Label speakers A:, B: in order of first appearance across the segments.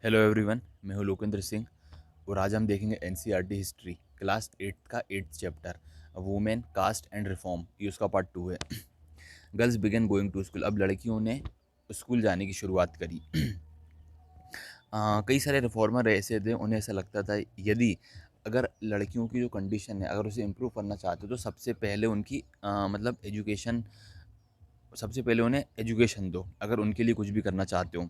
A: Hello everyone, मैं हूँ लोकेंद्र सिंह और आज हम देखेंगे एनसीईआरटी हिस्ट्री क्लास 8 का 8th chapter women caste and reform. ये उसका पार्ट 2 है। Girls began going to school. अब लड़कियों ने स्कूल जाने की शुरुआत करी। कई सारे रिफॉर्मर ऐसे थे, उन्हें ऐसा लगता था यदि अगर लड़कियों की जो कंडीशन है अगर उसे इम्प्रूव करना चाहते हो तो सबसे पहले उनकी मतलब एजुकेशन, सबसे पहले उन्हें एजुकेशन दो अगर उनके लिए कुछ भी करना चाहते हो।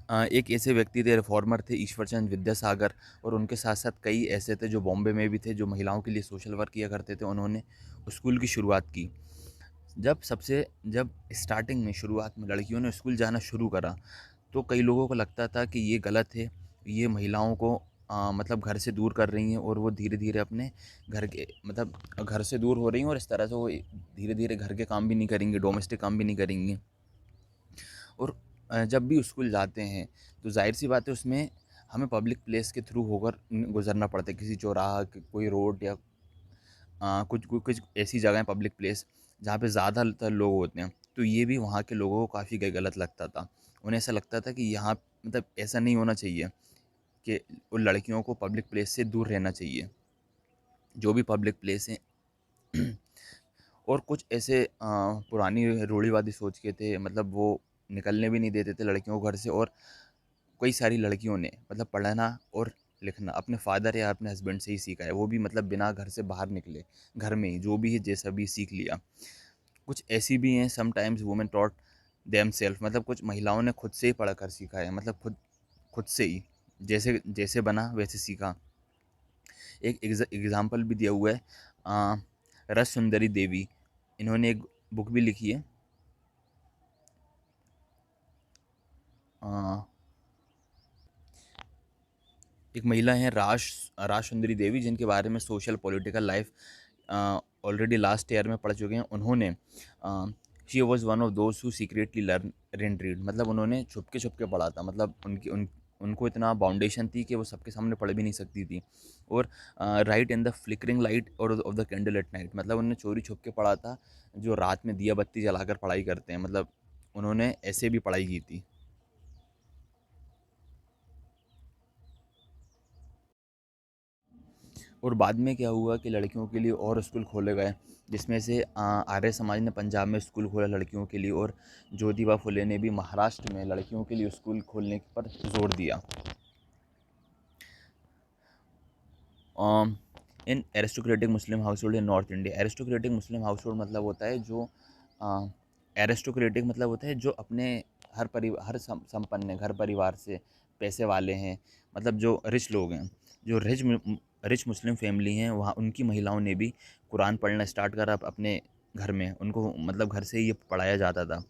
A: एक ऐसे व्यक्ति थे, रिफॉर्मर थे, ईश्वरचंद विद्यासागर। और उनके साथ साथ कई ऐसे थे जो बॉम्बे में भी थे, जो महिलाओं के लिए सोशल वर्क किया करते थे। उन्होंने स्कूल की शुरुआत की। जब स्टार्टिंग में शुरुआत में लड़कियों ने स्कूल जाना शुरू करा तो कई लोगों को लगता था कि ये गलत है, ये महिलाओं को मतलब घर से दूर कर रही हैं और वो धीरे धीरे अपने घर के मतलब घर से दूर हो रही हैं और इस तरह से वो धीरे धीरे घर के काम भी नहीं करेंगे, डोमेस्टिक काम भी नहीं करेंगे। और जब भी स्कूल जाते हैं तो ज़ाहिर-सी बात है उसमें हमें पब्लिक प्लेस के थ्रू होकर गुज़रना पड़ता है, किसी चौराहा, कोई रोड या कुछ ऐसी जगह है पब्लिक प्लेस जहाँ पे ज़्यादातर लोग होते हैं। तो ये भी वहाँ के लोगों को काफ़ी गलत लगता था। उन्हें ऐसा लगता था कि यहाँ मतलब ऐसा नहीं होना चाहिए कि उन लड़कियों को पब्लिक प्लेस से दूर रहना चाहिए, जो भी पब्लिक प्लेस हैं। और कुछ ऐसे पुरानी रूढ़िवादी सोच के थे, मतलब वो निकलने भी नहीं देते थे लड़कियों को घर से। और कई सारी लड़कियों ने मतलब पढ़ना और लिखना अपने फादर या अपने हस्बैंड से ही सीखा है, वो भी मतलब बिना घर से बाहर निकले, घर में ही जो भी है जैसा भी सीख लिया। कुछ ऐसी भी हैं, sometimes women taught them self, मतलब कुछ महिलाओं ने खुद से ही पढ़ कर सीखा है, मतलब खुद खुद से ही जैसे जैसे बना वैसे सीखा। एक एग्जाम्पल भी दिया हुआ है, रस सुंदरी देवी। इन्होंने एक बुक भी लिखी है। अ, एक महिला हैं राज सुंदरी देवी, जिनके बारे में social political life already last year में पढ़ चुके हैं। उन्होंने she was one of those who secretly learn and read, मतलब उन्होंने छुप के पढ़ा था। मतलब उनको इतना बाउंडेशन थी कि वो सबके सामने पढ़ भी नहीं सकती थी। और right in the flickering light और of the candle at night, मतलब उन्होंने चोरी छुप के पढ़ा था, जो रात में दिया बत्ती जलाकर पढ़ाई करते हैं, मतलब उन्होंने ऐसे भी पढ़ाई की थी। और बाद में क्या हुआ कि लड़कियों के लिए और स्कूल खोले गए, जिसमें से आर्य समाज ने पंजाब में स्कूल खोला लड़कियों के लिए, और ज्योतिबा फुले ने भी महाराष्ट्र में लड़कियों के लिए स्कूल खोलने पर जोर दिया। In aristocratic Muslim household in North India. Aristocratic Muslim household मतलब होता है जो एरिस्टोक्रेटिक मतलब होता है जो अपने हर संपन्न है, घर परिवार से, पैसे वाले हैं, मतलब जो रिच लोग हैं, जो रिच मुस्लिम फैमिली हैं, वहाँ उनकी महिलाओं ने भी कुरान पढ़ना स्टार्ट करा अपने घर में। उनको मतलब घर से ही ये पढ़ाया जाता था।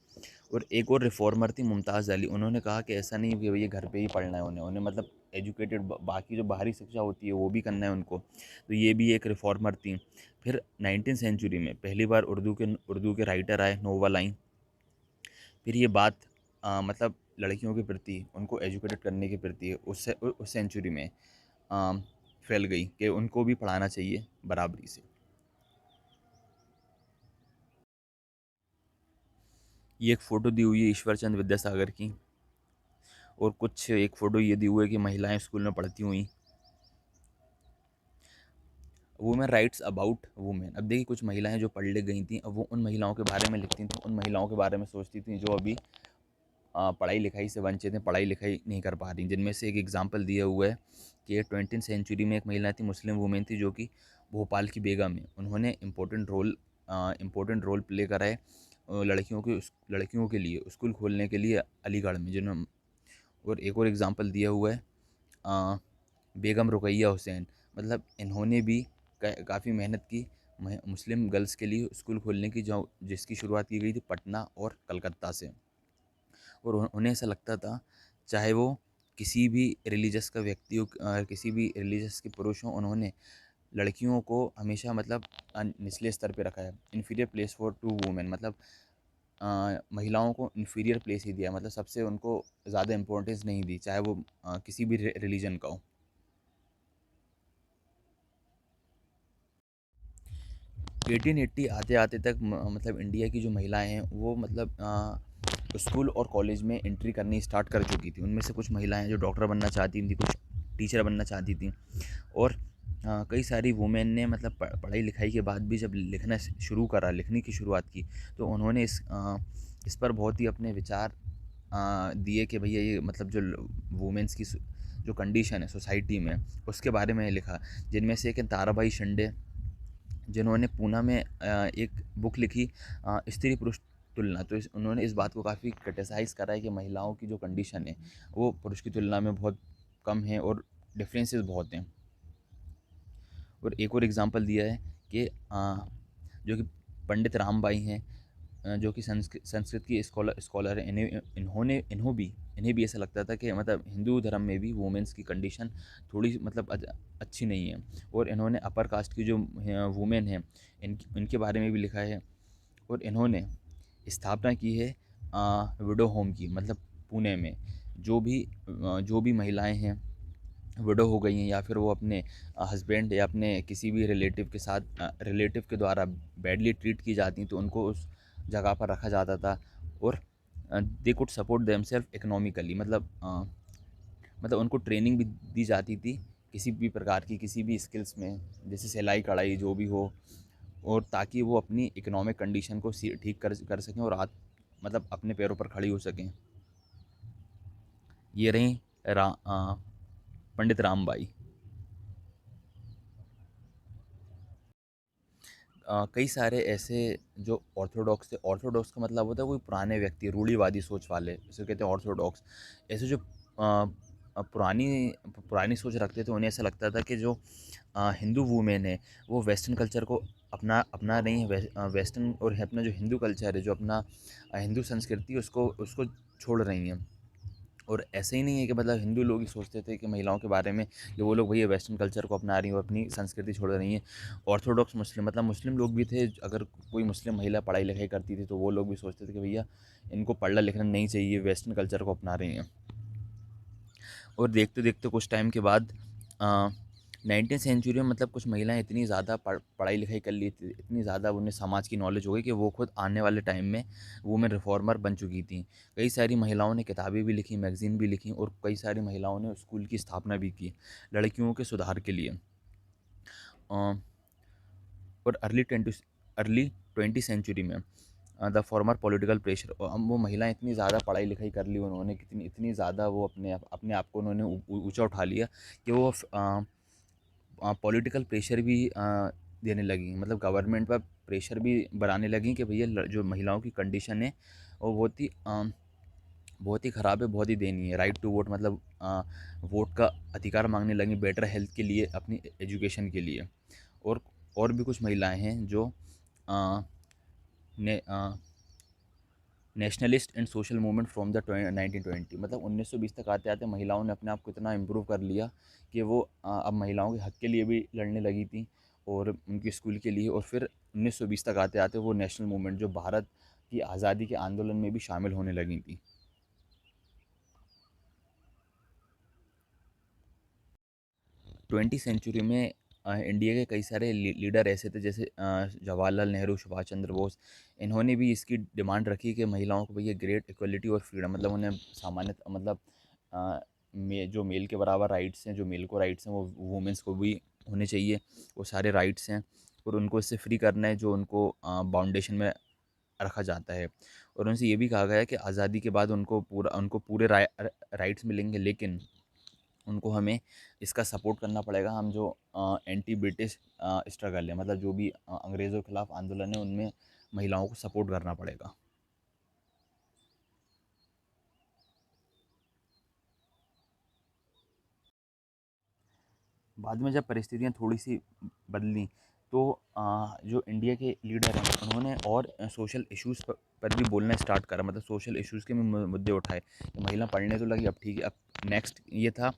A: और एक और रिफॉर्मर थी मुमताज़ अली। उन्होंने कहा कि ऐसा नहीं कि भैया घर पे ही पढ़ना है उन्हें उन्हें मतलब एजुकेटेड बाकी जो बाहरी शिक्षा होती है वो भी करना है उनको। तो ये भी एक रिफॉर्मर थी। फिर 19th सेंचुरी में पहली बार उर्दू के राइटर आए, नोवेल आई। फिर ये बात मतलब लड़कियों के प्रति, उनको एजुकेटेड करने के प्रति उस सेंचुरी में अ, फैल गई कि उनको भी पढ़ाना चाहिए बराबरी से। ये एक फ़ोटो दी हुई है ईश्वरचंद विद्यासागर की, और कुछ एक फ़ोटो ये दी हुई है कि महिलाएं स्कूल में पढ़ती हुई। Women writes about women. अब देखिए कुछ महिलाएं जो पढ़ लिख गई थी, अब वो उन महिलाओं के बारे में लिखती थी, उन महिलाओं के बारे में सोचती थी जो अभी पढ़ाई लिखाई से वंचित हैं, पढ़ाई लिखाई नहीं कर पा रही। जिनमें से एक एग्जांपल दिया हुआ है कि 20th सेंचुरी में एक महिला थी, मुस्लिम वुमेन थी, जो कि भोपाल की बेगम है। उन्होंने इम्पोर्टेंट रोल प्ले करा है लड़कियों के लिए स्कूल खोलने के लिए अलीगढ़ में। जिन्होंने और एक और एग्जांपल दिया हुआ है बेगम रुकैया हुसैन, मतलब इन्होंने भी काफ़ी मेहनत की मुस्लिम गर्ल्स के लिए स्कूल खोलने की, जो जिसकी शुरुआत की गई थी पटना और कलकत्ता से। और उन्हें ऐसा लगता था, चाहे वो किसी भी रिलीजस का व्यक्ति हो, किसी भी रिलीजस के पुरुष हों, उन्होंने लड़कियों को हमेशा मतलब निचले स्तर पे रखा है, inferior place for to women, मतलब महिलाओं को इन्फीरियर प्लेस ही दिया, मतलब सबसे उनको ज़्यादा इम्पोर्टेंस नहीं दी, चाहे वो किसी भी रिलीजन का हो। 1880 आते आते तक मतलब इंडिया की जो महिलाएं हैं वो मतलब स्कूल और कॉलेज में एंट्री करनी स्टार्ट कर चुकी थी। उनमें से कुछ महिलाएं जो डॉक्टर बनना चाहती थी, कुछ टीचर बनना चाहती थी, और कई सारी वुमेन ने मतलब पढ़ाई लिखाई के बाद भी जब लिखना शुरू करा, लिखने की शुरुआत की, तो उन्होंने इस पर बहुत ही अपने विचार दिए कि भैया ये मतलब जो वुमेन्स की जो कंडीशन है सोसाइटी में, उसके बारे में लिखा। जिनमें से एक है ताराबाई शिंदे, जिन्होंने पूना में एक बुक लिखी, स्त्री पुरुष तुलना। तो उन्होंने इस बात को काफ़ी क्रिटिसाइज़ करा है कि महिलाओं की जो कंडीशन है वो पुरुष की तुलना में बहुत कम है और डिफरेंसेस बहुत हैं। और एक और एग्जांपल दिया है कि जो कि पंडित रामबाई हैं, जो कि संस्कृत की स्कॉलर हैं। इन्हें भी ऐसा लगता था कि मतलब हिंदू धर्म में भी वुमेन्स की कंडीशन थोड़ी मतलब अच्छी नहीं है, और इन्होंने अपर कास्ट की जो वुमेन हैं इनके बारे में भी लिखा है। और इन्होंने स्थापना की है विडो होम की, मतलब पुणे में जो भी महिलाएं हैं विडो हो गई हैं, या फिर वो अपने हस्बैंड या अपने किसी भी रिलेटिव के द्वारा बैडली ट्रीट की जाती, तो उनको उस जगह पर रखा जाता था। और they could support them self economically, मतलब उनको ट्रेनिंग भी दी जाती थी किसी भी प्रकार की, किसी भी स्किल्स में, जैसे सिलाई कढ़ाई जो भी हो, और ताकि वो अपनी इकोनॉमिक कंडीशन को ठीक कर सकें और मतलब अपने पैरों पर खड़ी हो सकें। ये रही पंडित रामबाई। कई सारे ऐसे जो ऑर्थोडॉक्स थे, ऑर्थोडॉक्स का मतलब होता है कोई पुराने व्यक्ति, रूढ़िवादी सोच वाले, इसे कहते हैं ऑर्थोडॉक्स। ऐसे जो पुरानी पुरानी सोच रखते थे, उन्हें ऐसा लगता था कि जो हिंदू वूमेन है वो वेस्टर्न कल्चर को अपना अपना रही है, वेस्टर्न और अपना जो हिंदू कल्चर है, जो अपना हिंदू संस्कृति है, उसको उसको छोड़ रही हैं। और ऐसे ही नहीं है कि मतलब हिंदू लोग ही सोचते थे कि महिलाओं के बारे में कि वो लोग भैया वेस्टर्न कल्चर को अपना रही हैं और अपनी संस्कृति छोड़ रही हैं। ऑर्थोडॉक्स मुस्लिम, मतलब मुस्लिम लोग भी थे, अगर कोई मुस्लिम महिला पढ़ाई लिखाई करती थी तो वो लोग भी सोचते थे कि भैया इनको पढ़ना लिखना नहीं चाहिए, वेस्टर्न कल्चर को अपना रही हैं। और देखते देखते कुछ टाइम के बाद 19th सेंचुरी में मतलब कुछ महिलाएं इतनी ज़्यादा पढ़ाई लिखाई कर ली थी, इतनी ज़्यादा उन्हें समाज की नॉलेज हो गई कि वो खुद आने वाले टाइम में वुमेन रिफॉर्मर बन चुकी थी। कई सारी महिलाओं ने किताबें भी लिखी, मैगज़ीन भी लिखी, और कई सारी महिलाओं ने स्कूल की स्थापना भी की लड़कियों के सुधार के लिए। अ, और अर्ली 20 सेंचुरी में द फॉर्मर पॉलिटिकल प्रेशर, वो महिलाएं इतनी ज़्यादा पढ़ाई लिखाई कर ली उन्होंने, कितनी इतनी ज़्यादा वो अपने आप को उन्होंने ऊंचा उठा लिया कि वो पॉलिटिकल प्रेशर भी देने लगी, मतलब गवर्नमेंट पर प्रेशर भी बनाने लगी कि भैया जो महिलाओं की कंडीशन है वो बहुत ही ख़राब है, बहुत ही दयनीय है। राइट टू वोट, मतलब वोट का अधिकार मांगने लगी, बेटर हेल्थ के लिए, अपनी एजुकेशन के लिए। और और भी कुछ महिलाएं हैं जो अ, ने nationalist and social movement from the 1920, मतलब 1920 तक आते आते महिलाओं ने अपने आप को इतना इम्प्रूव कर लिया कि वो अब महिलाओं के हक के लिए भी लड़ने लगी थी, और उनके स्कूल के लिए। और फिर 1920 तक आते आते वो नेशनल मूवमेंट, जो भारत की आज़ादी के आंदोलन में भी शामिल होने लगी थी। 20 सेंचुरी में इंडिया के कई सारे लीडर ऐसे थे, जैसे जवाहरलाल नेहरू, सुभाष चंद्र बोस। इन्होंने भी इसकी डिमांड रखी कि महिलाओं को भैया ग्रेट इक्वलिटी और फ्रीडम, मतलब उन्हें सामान्य मतलब जो मेल के बराबर राइट्स हैं, जो मेल को राइट्स हैं वो वुमेंस को भी होने चाहिए, वो सारे राइट्स हैं। और उनको इससे फ्री करना है जो उनको बाउंडेशन में रखा जाता है। और उनसे ये भी कहा गया है कि आज़ादी के बाद उनको पूरे राइट्स मिलेंगे, लेकिन उनको हमें इसका सपोर्ट करना पड़ेगा। हम जो एंटी ब्रिटिश स्ट्रगल है, मतलब जो भी अंग्रेज़ों के खिलाफ आंदोलन है, उनमें महिलाओं को सपोर्ट करना पड़ेगा। बाद में जब परिस्थितियाँ थोड़ी-सी बदलीं, तो जो इंडिया के लीडर हैं उन्होंने और सोशल इश्यूज़ पर भी बोलना स्टार्ट करा, मतलब सोशल इश्यूज़ के भी मुद्दे उठाए कि महिला पढ़ने तो लगी, अब ठीक है। अब नेक्स्ट ये था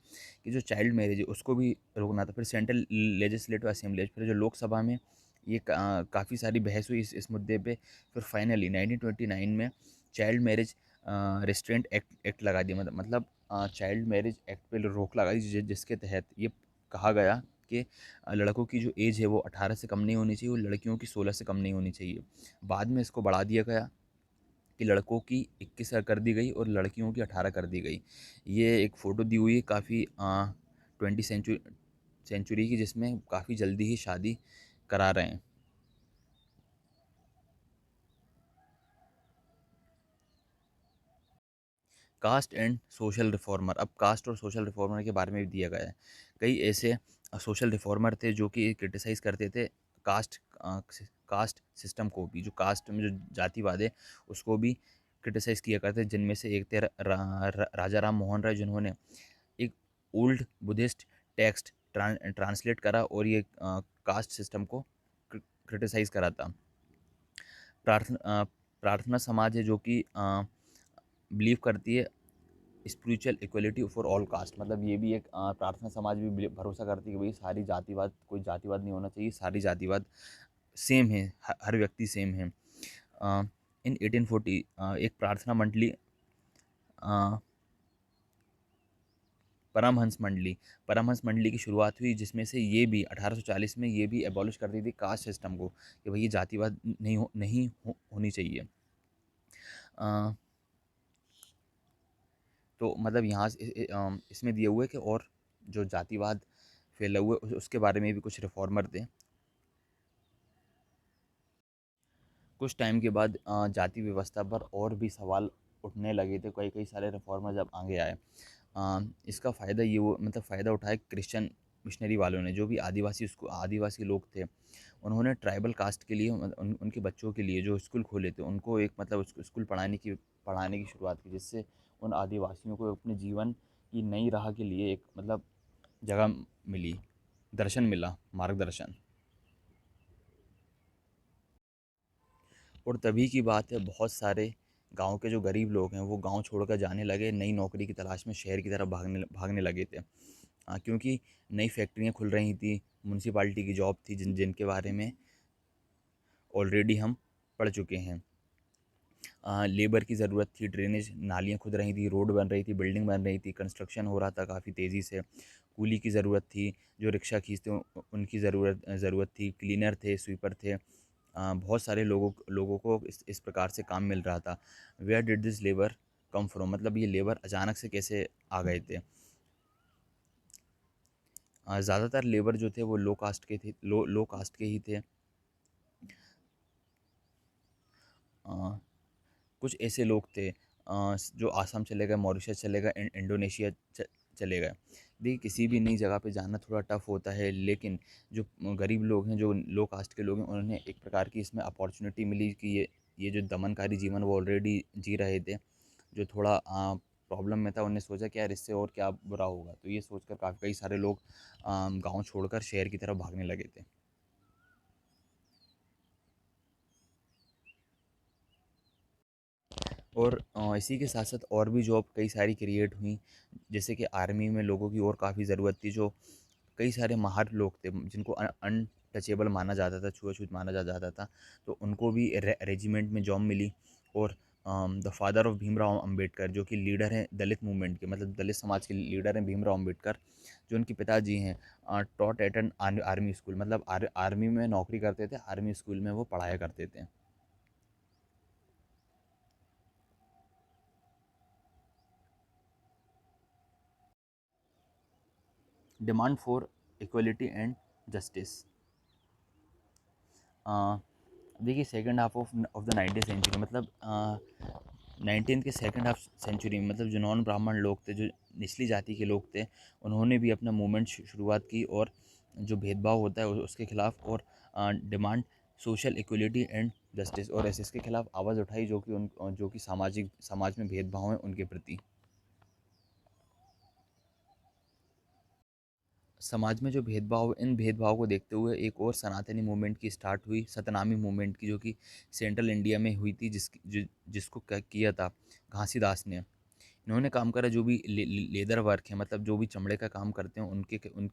A: कि जो चाइल्ड मैरिज है उसको भी रोकना था। फिर सेंट्रल लेजिस्लेटिव असेंबली, फिर जो लोकसभा में ये काफ़ी सारी बहस हुई इस मुद्दे पे। फिर फाइनली 1929 में चाइल्ड मैरिज रिस्ट्रेंट एक्ट लगा दिया, मतलब चाइल्ड मैरिज एक्ट पे रोक लगा दी, जिसके तहत ये कहा गया कि लड़कों की जो एज है वो 18 से कम नहीं होनी चाहिए, और लड़कियों की 16 से कम नहीं होनी चाहिए। बाद में इसको बढ़ा दिया गया कि लड़कों की 21 कर दी गई और लड़कियों की 18 कर दी गई। ये एक फ़ोटो दी हुई है काफ़ी 20 सेंचुरी की, जिसमें काफ़ी जल्दी ही शादी करा रहे हैं। Caste and social reformer. अब कास्ट और सोशल रिफॉर्मर के बारे में भी दिया गया है। कई ऐसे सोशल रिफॉर्मर थे जो कि क्रिटिसाइज़ करते थे कास्ट कास्ट सिस्टम को भी, जो कास्ट में जो जातिवाद है उसको भी क्रिटिसाइज़ किया करते थे। जिनमें से एक थे राजा राम मोहन राय, जिन्होंने एक ओल्ड बुद्धिस्ट टेक्स्ट ट्रांसलेट करा और ये कास्ट सिस्टम को क्रिटिसाइज़ करा था। प्रार्थना समाज है जो कि बिलीव करती है spiritual equality for all cast. मतलब ये भी एक प्रार्थना समाज भी भरोसा करती है कि भाई सारी जातिवाद, कोई जातिवाद नहीं होना चाहिए, सारी जातिवाद सेम है, हर व्यक्ति सेम है। इन 1840 एक प्रार्थना मंडली, परमहंस मंडली की शुरुआत हुई, जिसमें से ये भी 1840 में ये भी एबॉलिश कर दी थी कास्ट सिस्टम को, कि भाई ये जातिवाद होनी चाहिए। अ, तो मतलब यहाँ से इसमें दिए हुए कि और जो जातिवाद फैला हुआ है उसके बारे में भी कुछ रिफॉर्मर थे। कुछ टाइम के बाद जाति व्यवस्था पर और भी सवाल उठने लगे थे। कई कई सारे रिफॉर्मर जब आगे आए, इसका फ़ायदा ये वो मतलब फ़ायदा उठाया क्रिश्चियन मिशनरी वालों ने, जो भी आदिवासी लोग थे। उन्होंने ट्राइबल कास्ट के लिए उनके बच्चों के लिए जो स्कूल खोले थे, उनको एक मतलब स्कूल पढ़ाने की शुरुआत की, जिससे उन आदिवासियों को अपने जीवन की नई राह के लिए एक मतलब जगह मिली, दर्शन मिला, मार्गदर्शन। और तभी की बात है, बहुत सारे गांव के जो गरीब लोग हैं वो गांव छोड़कर जाने लगे, नई नौकरी की तलाश में शहर की तरफ भागने लगे थे। क्योंकि नई फैक्ट्रियां खुल रही थी, म्यूनसिपाल्टी की जॉब थी जिनके बारे में ऑलरेडी हम पढ़ चुके हैं। लेबर की ज़रूरत थी, ड्रेनेज नालियाँ खुद रही थी, रोड बन रही थी, बिल्डिंग बन रही थी, कंस्ट्रक्शन हो रहा था काफ़ी तेज़ी से। कूली की ज़रूरत थी, जो रिक्शा खींचते उनकी ज़रूरत थी, क्लीनर थे, स्वीपर थे। बहुत सारे लोगों को इस प्रकार से काम मिल रहा था। Where did this labour come from, मतलब ये लेबर अचानक से कैसे आ गए थे। ज़्यादातर लेबर जो थे वो लो कास्ट के ही थे। अ, कुछ ऐसे लोग थे जो आसाम चले गए, मॉरिशस चले गए, इंडोनेशिया चले गए। देखिए किसी भी नई जगह पे जाना थोड़ा टफ होता है, लेकिन जो गरीब लोग हैं, जो लो कास्ट के लोग हैं, उन्हें एक प्रकार की इसमें अपॉर्चुनिटी मिली कि ये जो दमनकारी जीवन वो ऑलरेडी जी रहे थे, जो थोड़ा प्रॉब्लम में था, उन्हें सोचा कि यार इससे और क्या बुरा होगा। तो ये सोचकर काफ़ी कई सारे लोग गांव छोड़कर शहर की तरफ भागने लगे थे। और इसी के साथ साथ और भी जॉब कई सारी क्रिएट हुई, जैसे कि आर्मी में लोगों की और काफ़ी ज़रूरत थी। जो कई सारे माहर लोग थे जिनको अनटचेबल माना जाता था, छुआछूत माना जाता था, तो उनको भी रेजिमेंट में जॉब मिली। और the father of Bhimrao Ambedkar, जो कि लीडर हैं दलित मूवमेंट के, मतलब दलित समाज के लीडर हैं भीमराव अंबेडकर, जो उनके पिताजी हैं, taught at an army school, मतलब आर्मी में नौकरी करते थे, आर्मी स्कूल में वो पढ़ाया करते थे। Demand for equality and justice. देखिए second half of the 19th century, मतलब 19th के सेकेंड हाफ सेंचुरी में, मतलब जो नॉन ब्राह्मण लोग थे, जो निचली जाति के लोग थे, उन्होंने भी अपना मूवमेंट शुरुआत की, और जो भेदभाव होता है उसके खिलाफ, और demand social equality and justice, और ऐसे इसके खिलाफ आवाज़ उठाई, जो कि समाज में भेदभाव हैं उनके प्रति। समाज में जो भेदभाव, इन भेदभाव को देखते हुए एक और सनातनी मूवमेंट की स्टार्ट हुई, सतनामी मूवमेंट की, जो कि सेंट्रल इंडिया में हुई थी, जिसको किया था घासीदास ने। इन्होंने काम करा, जो भी लेदर वर्क है, मतलब जो भी चमड़े का काम करते हैं,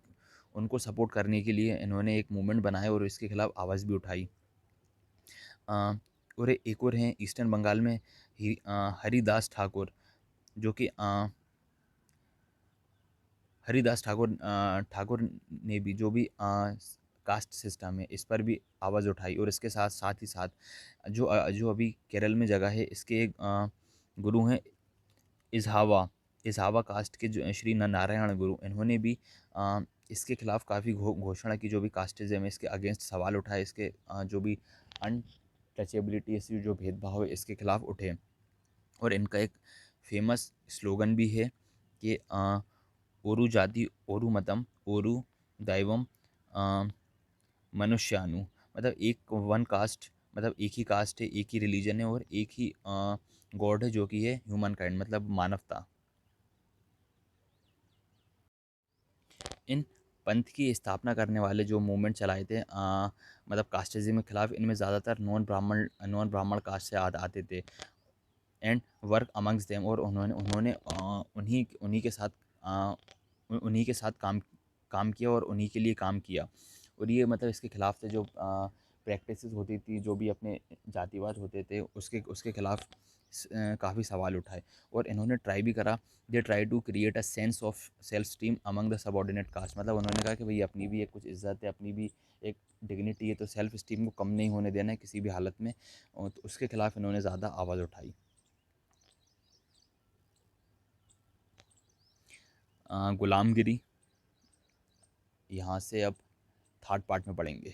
A: उनको सपोर्ट करने के लिए इन्होंने एक मूवमेंट बनाया और इसके खिलाफ आवाज़ भी उठाई। और एक और हैं ईस्टर्न बंगाल में, हरिदास ठाकुर, जो कि हरिदास ठाकुर ने भी, जो भी कास्ट सिस्टम है, इस पर भी आवाज़ उठाई। और इसके साथ साथ ही साथ जो अभी केरल में जगह है, इसके एक गुरु हैं इज़हावा। इज़हावा कास्ट के जो श्री नारायण गुरु, इन्होंने भी इसके खिलाफ काफ़ी घोषणा की। जो भी कास्टिज़्म है इसके अगेंस्ट सवाल उठाए, इसके जो भी अनटचेबिलिटी, इसकी जो भेदभाव है इसके खिलाफ उठे। और इनका एक फेमस स्लोगन भी है कि ओरू जाति ओरू मतम ओरू दैवम मनुष्यानु, मतलब एक वन कास्ट, मतलब एक ही कास्ट है, एक ही रिलीजन है और एक ही गॉड है, जो कि है ह्यूमन काइंड, मतलब मानवता। इन पंथ की स्थापना करने वाले जो मूवमेंट चलाए थे, मतलब कास्टिज्म के खिलाफ, इनमें ज़्यादातर नॉन ब्राह्मण कास्ट से आते थे। एंड वर्क अमंग्स देम, और उन्होंने उन्होंने उन्हीं उन्हीं के साथ उन्हीं के साथ काम किया और उन्हीं के लिए काम किया। और ये मतलब इसके खिलाफ से जो प्रैक्टिसेस होती थी, जो भी अपने जातिवाद होते थे, उसके उसके खिलाफ काफ़ी सवाल उठाए। और इन्होंने ट्राई भी करा। They try to create a sense of self esteem among the subordinate caste, मतलब उन्होंने कहा कि भाई अपनी भी एक कुछ इज्जत है, अपनी भी एक डिग्निटी है, तो सेल्फ स्टीम को कम नहीं होने देना है किसी भी हालत में। और तो उसके खिलाफ इन्होंने ज़्यादा आवाज़ उठाई। गुलामगिरी, यहाँ से अब थर्ड पार्ट में पढ़ेंगे।